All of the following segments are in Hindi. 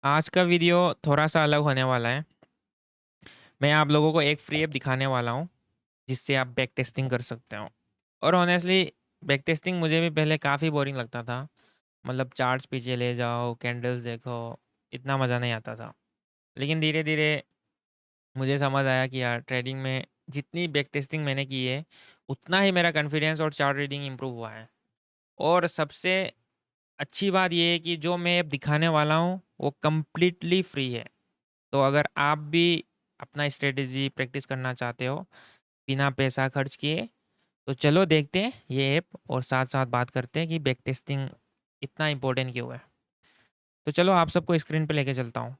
आज का वीडियो थोड़ा-सा अलग होने वाला है। मैं आप लोगों को एक फ्री ऐप दिखाने वाला हूँ, जिससे आप बैक टेस्टिंग कर सकते हो। और हॉनेस्टली बैक टेस्टिंग मुझे भी पहले काफ़ी बोरिंग लगता था। मतलब चार्ट्स पीछे ले जाओ, कैंडल्स देखो, इतना मज़ा नहीं आता था। लेकिन धीरे-धीरे मुझे समझ आया कि यार ट्रेडिंग में जितनी बैक टेस्टिंग मैंने की है, उतना ही मेरा कॉन्फिडेंस और चार्ट रीडिंग इम्प्रूव हुआ है। और सबसे अच्छी बात ये है कि जो मैं ऐप दिखाने वाला हूँ, वो कंप्लीटली फ्री है। तो अगर आप भी अपना स्ट्रेटेजी प्रैक्टिस करना चाहते हो बिना पैसा खर्च किए, तो चलो देखते हैं ये ऐप और साथ साथ बात करते हैं कि बैक टेस्टिंग इतना इम्पोर्टेंट क्यों है। तो चलो आप सबको स्क्रीन पे लेके चलता हूँ।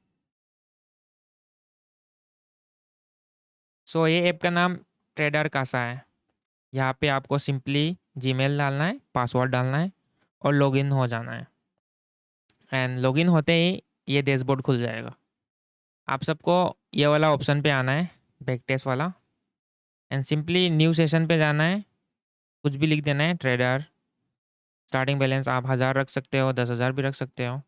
ये ऐप का नाम ट्रेडर कासा है। यहाँ पे आपको सिंपली जीमेल डालना है, पासवर्ड डालना है और लॉगिन हो जाना है। एंड लॉगिन होते ही ये डैशबोर्ड खुल जाएगा। आप सबको ये वाला ऑप्शन पे आना है, बैक टेस्ट वाला। एंड सिंपली न्यू सेशन पे जाना है, कुछ भी लिख देना है ट्रेडर। स्टार्टिंग बैलेंस आप 1000 रख सकते हो, 10,000 भी रख सकते हो।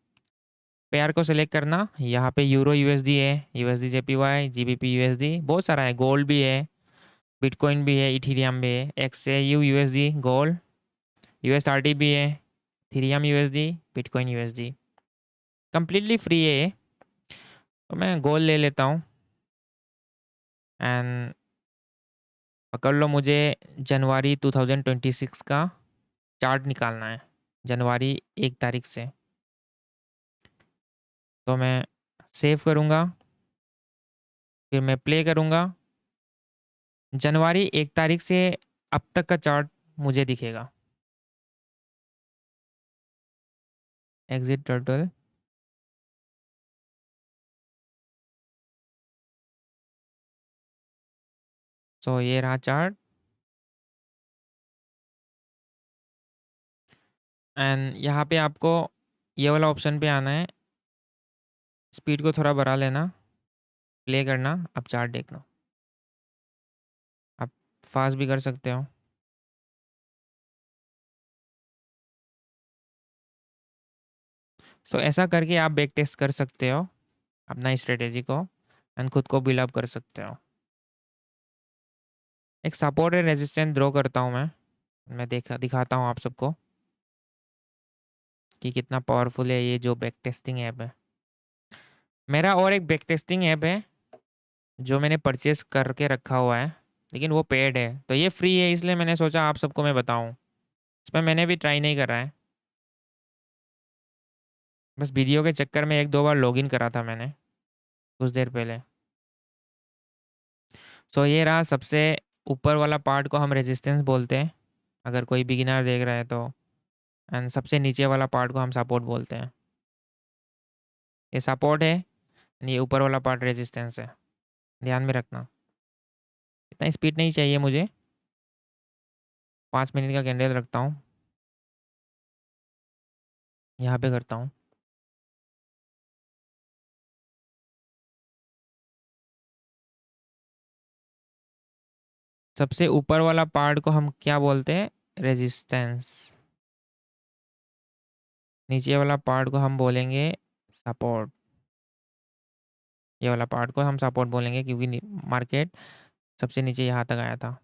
पेयर को सिलेक्ट करना, यहाँ पे यूरो यूएसडी है, यूएसडी जेपीवाई, जीबीपी यूएसडी, बहुत सारा है। गोल्ड भी है, बिटकॉइन भी है, इथीरियम भी है, X A U USD gold, USDT भी है, ethereum USD, bitcoin USD. Completely free है ये। तो मैं गोल्ड ले लेता हूँ। एंड पकड़ लो, मुझे जनवरी 2026 का चार्ट निकालना है, जनवरी 1 तारीख से। तो मैं सेव करूँगा, फिर मैं प्ले करूँगा। जनवरी 1 तारीख से अब तक का चार्ट मुझे दिखेगा। Exit turtle. ये रहा चार्ट। एंड यहाँ पे आपको ये वाला ऑप्शन पे आना है, स्पीड को थोड़ा बढ़ा लेना, प्ले करना, अब चार्ट देखना। आप फास्ट भी कर सकते हो। ऐसा करके आप बैक टेस्ट कर सकते हो अपना स्ट्रेटेजी को एंड खुद को बिल्ड अप कर सकते हो। एक सपोर्ट एंड रेजिस्टेंस ड्रॉ करता हूँ मैं दिखाता हूँ आप सबको कि कितना पावरफुल है ये जो बैक टेस्टिंग ऐप है। मेरा और एक बैक टेस्टिंग ऐप है जो मैंने परचेस करके रखा हुआ है, लेकिन वो पेड है। तो ये फ्री है, इसलिए मैंने सोचा आप सबको मैं बताऊं। इसमें मैंने भी ट्राई नहीं करा है, बस वीडियो के चक्कर में एक दो बार लॉगिन करा था मैंने कुछ देर पहले। ये रहा सबसे ऊपर वाला पार्ट को हम रेजिस्टेंस बोलते हैं, अगर कोई बिगिनर देख रहा है तो। एंड सबसे नीचे वाला पार्ट को हम सपोर्ट बोलते हैं। ये सपोर्ट है, ये ऊपर वाला पार्ट रेजिस्टेंस है। ध्यान में रखना। इतना स्पीड नहीं चाहिए मुझे। 5 मिनट का कैंडल रखता हूँ, यहाँ पे करता हूँ। सबसे ऊपर वाला पार्ट को हम क्या बोलते हैं? रेजिस्टेंस। नीचे वाला पार्ट को हम बोलेंगे सपोर्ट। ये वाला पार्ट को हम सपोर्ट बोलेंगे क्योंकि मार्केट सबसे नीचे यहाँ तक आया था।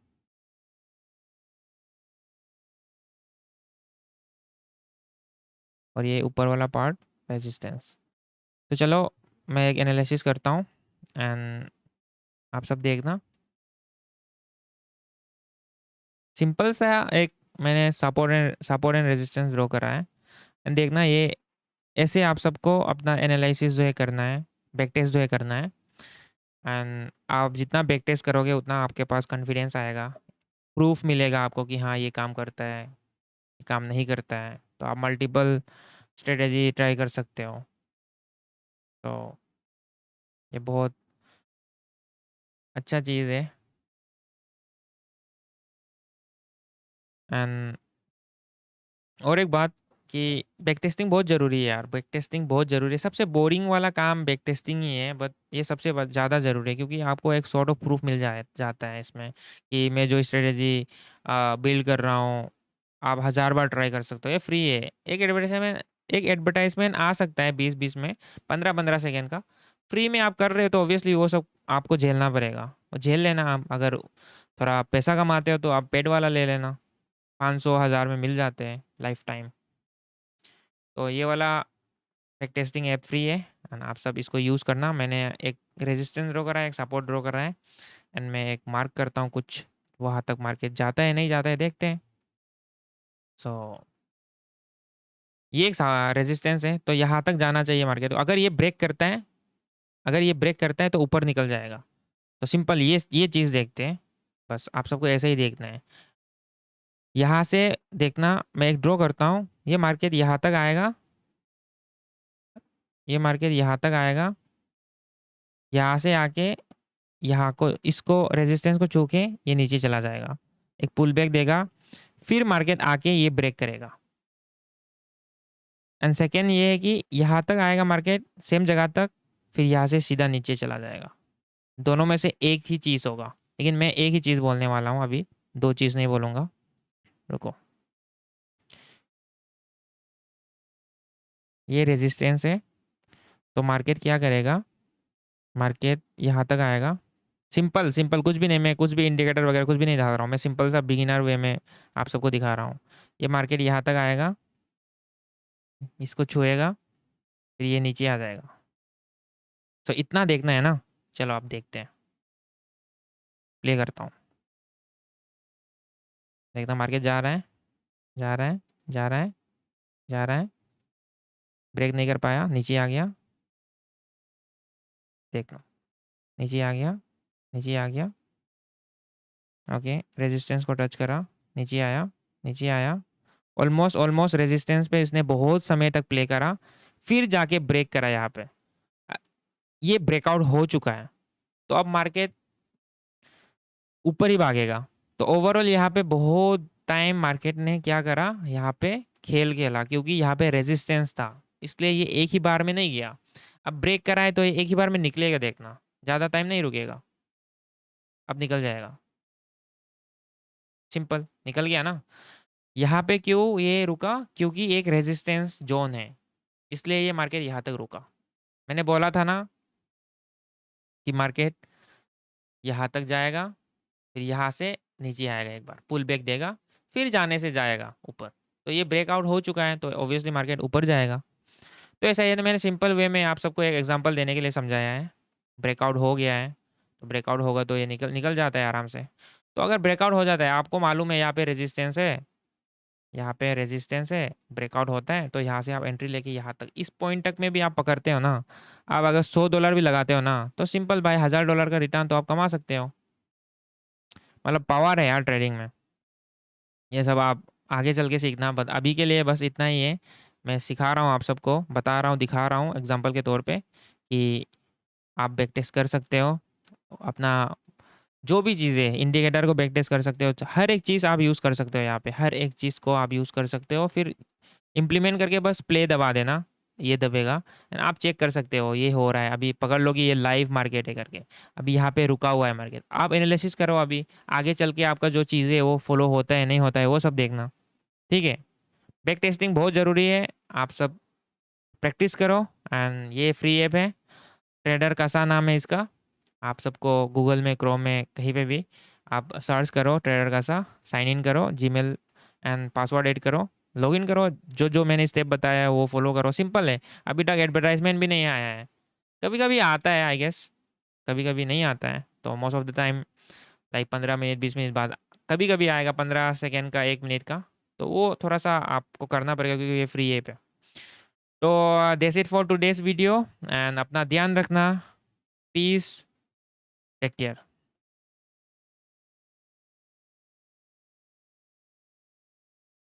और ये ऊपर वाला पार्ट रेजिस्टेंस। तो चलो मैं एक एनालिसिस करता हूँ एंड आप सब देखना। सिंपल सा एक मैंने सपोर्ट एंड रेजिस्टेंस ड्रॉ करा है। एंड देखना ये ऐसे आप सबको अपना एनालिसिस जो है करना है, बैक टेस्ट जो है करना है। एंड आप जितना बैक टेस्ट करोगे उतना आपके पास कॉन्फिडेंस आएगा, प्रूफ मिलेगा आपको कि हाँ ये काम करता है, ये काम नहीं करता है। तो आप मल्टीपल स्ट्रेटेजी ट्राई कर सकते हो। तो ये बहुत अच्छा चीज़ है। एंड और एक बात कि बैक टेस्टिंग बहुत ज़रूरी है यार, बैक टेस्टिंग बहुत ज़रूरी है। सबसे बोरिंग वाला काम बैक टेस्टिंग ही है, बट ये सबसे ज़्यादा ज़रूरी है क्योंकि आपको एक सॉर्ट ऑफ प्रूफ मिल जाता है इसमें कि मैं जो स्ट्रेटेजी बिल्ड कर रहा हूँ, आप 1000 बार ट्राई कर सकते हो। ये फ्री है। एक एडवर्टाइजमेंट एक एडवर्टाइजमेंट आ सकता है 20-20 में, 15-15 सेकंड का। फ्री में आप कर रहे हो तो ऑब्वियसली वो सब आपको झेलना पड़ेगा, और झेल लेना आप। अगर थोड़ा पैसा कमाते हो तो आप पेड वाला ले लेना, 500-1000 में मिल जाते हैं लाइफ टाइम। तो ये वाला बैक टेस्टिंग ऐप फ्री है, एंड आप सब इसको यूज़ करना। मैंने एक रेजिस्टेंस ड्रॉ करा है, एक सपोर्ट ड्रॉ करा है, एंड मैं एक मार्क करता हूँ कुछ वहाँ तक मार्केट जाता है नहीं जाता है, देखते हैं। सो ये एक रेजिस्टेंस है, तो यहाँ तक जाना चाहिए मार्केट। अगर ये ब्रेक करता है, अगर ये ब्रेक करता है तो ऊपर निकल जाएगा। तो सिंपल ये चीज़ देखते हैं, बस आप सबको ऐसे ही देखना है। यहाँ से देखना, मैं एक ड्रॉ करता हूँ, ये मार्केट यहाँ तक आएगा, ये मार्केट यहाँ तक आएगा, यहाँ से आके यहाँ को इसको रेजिस्टेंस को छू के ये नीचे चला जाएगा, एक पुल बैक देगा, फिर मार्केट आके ये ब्रेक करेगा। एंड सेकेंड ये है कि यहाँ तक आएगा मार्केट सेम जगह तक, फिर यहाँ से सीधा नीचे चला जाएगा। दोनों में से एक ही चीज़ होगा, लेकिन मैं एक ही चीज़ बोलने वाला हूँ अभी, दो चीज़ नहीं बोलूँगा। रुको, ये रेजिस्टेंस है, तो मार्केट क्या करेगा, मार्केट यहाँ तक आएगा। सिंपल सिंपल कुछ भी नहीं, मैं कुछ भी इंडिकेटर वगैरह कुछ भी नहीं दिखा रहा हूँ, मैं सिंपल सा बिगिनर वे में आप सबको दिखा रहा हूँ। ये मार्केट यहाँ तक आएगा, इसको छुएगा, फिर ये नीचे आ जाएगा। तो इतना देखना है ना, चलो आप देखते हैं, प्ले करता हूँ। देखना, मार्केट जा रहा है, जा रहा है, जा रहा है, जा रहा है, ब्रेक नहीं कर पाया, नीचे आ गया। देखना, नीचे आ गया, नीचे आ गया, ओके, रेजिस्टेंस को टच करा, नीचे आया, नीचे आया, ऑलमोस्ट ऑलमोस्ट रेजिस्टेंस पे इसने बहुत समय तक प्ले करा, फिर जाके ब्रेक करा यहाँ पे। ये ब्रेकआउट हो चुका है, तो अब मार्केट ऊपर ही भागेगा। तो ओवरऑल यहाँ पे बहुत टाइम मार्केट ने क्या करा, यहाँ पे खेल खेला, क्योंकि यहाँ पे रेजिस्टेंस था, इसलिए ये एक ही बार में नहीं गया। अब ब्रेक करा है तो ये एक ही बार में निकलेगा, देखना ज़्यादा टाइम नहीं रुकेगा, अब निकल जाएगा। सिंपल निकल गया ना। यहाँ पे क्यों ये रुका, क्योंकि एक रेजिस्टेंस जोन है, इसलिए ये मार्केट यहाँ तक रुका। मैंने बोला था ना कि मार्केट यहाँ तक जाएगा, फिर यहाँ से नीचे आएगा, एक बार पुल बैक देगा, फिर जाने से जाएगा ऊपर। तो ये ब्रेकआउट हो चुका है, तो ऑब्वियसली मार्केट ऊपर जाएगा। तो ऐसा ही, तो मैंने सिंपल वे में आप सबको एक एग्जांपल देने के लिए समझाया है। ब्रेकआउट हो गया है, तो ब्रेकआउट होगा तो ये निकल निकल जाता है आराम से। तो अगर ब्रेकआउट हो जाता है, आपको मालूम है यहाँ पे रेजिस्टेंस है, यहाँ पे रेजिस्टेंस है, ब्रेकआउट होता है, तो यहाँ से आप एंट्री लेके यहाँ तक, इस पॉइंट तक में भी आप पकड़ते हो ना, आप अगर $100 भी लगाते हो ना, तो सिंपल भाई $1000 का रिटर्न तो आप कमा सकते हो। मतलब पावर है यार ट्रेडिंग में। ये सब आप आगे चल के सीखना, बट अभी के लिए बस इतना ही है। मैं सिखा रहा हूँ आप सबको, बता रहा हूँ, दिखा रहा हूँ एग्जांपल के तौर पे कि आप बैक टेस्ट कर सकते हो अपना, जो भी चीज़ें इंडिकेटर को बैक टेस्ट कर सकते हो, हर एक चीज़ आप यूज़ कर सकते हो यहाँ पे, हर एक चीज़ को आप यूज़ कर सकते हो। फिर इम्प्लीमेंट करके बस प्ले दबा देना, ये दबेगा, एंड आप चेक कर सकते हो ये हो रहा है। अभी पकड़ लो कि ये लाइव मार्केट है करके, अभी यहाँ पे रुका हुआ है मार्केट, आप एनालिसिस करो, अभी आगे चल के आपका जो चीज़ें वो फॉलो होता है नहीं होता है वो सब देखना, ठीक है। बैक टेस्टिंग बहुत ज़रूरी है, आप सब प्रैक्टिस करो। एंड ये फ्री ऐप है, ट्रेडर कासा नाम है इसका। आप सबको गूगल में, क्रोम में, कहीं पे भी आप सर्च करो ट्रेडर कासा, साइन इन करो, जीमेल एंड पासवर्ड ऐड करो, लॉगिन करो, जो जो मैंने स्टेप बताया है वो फॉलो करो, सिंपल है। अभी तक एडवर्टाइजमेंट भी नहीं आया है, कभी कभी आता है आई गेस, कभी कभी नहीं आता है, तो most of the time like 15 minute 20 minute बाद कभी कभी आएगा, 15 सेकेंड का, 1 मिनट का, तो वो थोड़ा सा आपको करना पड़ेगा क्योंकि ये फ्री ऐप है। तो that's it for today's video, and अपना ध्यान रखना, पीस, टेक केयर।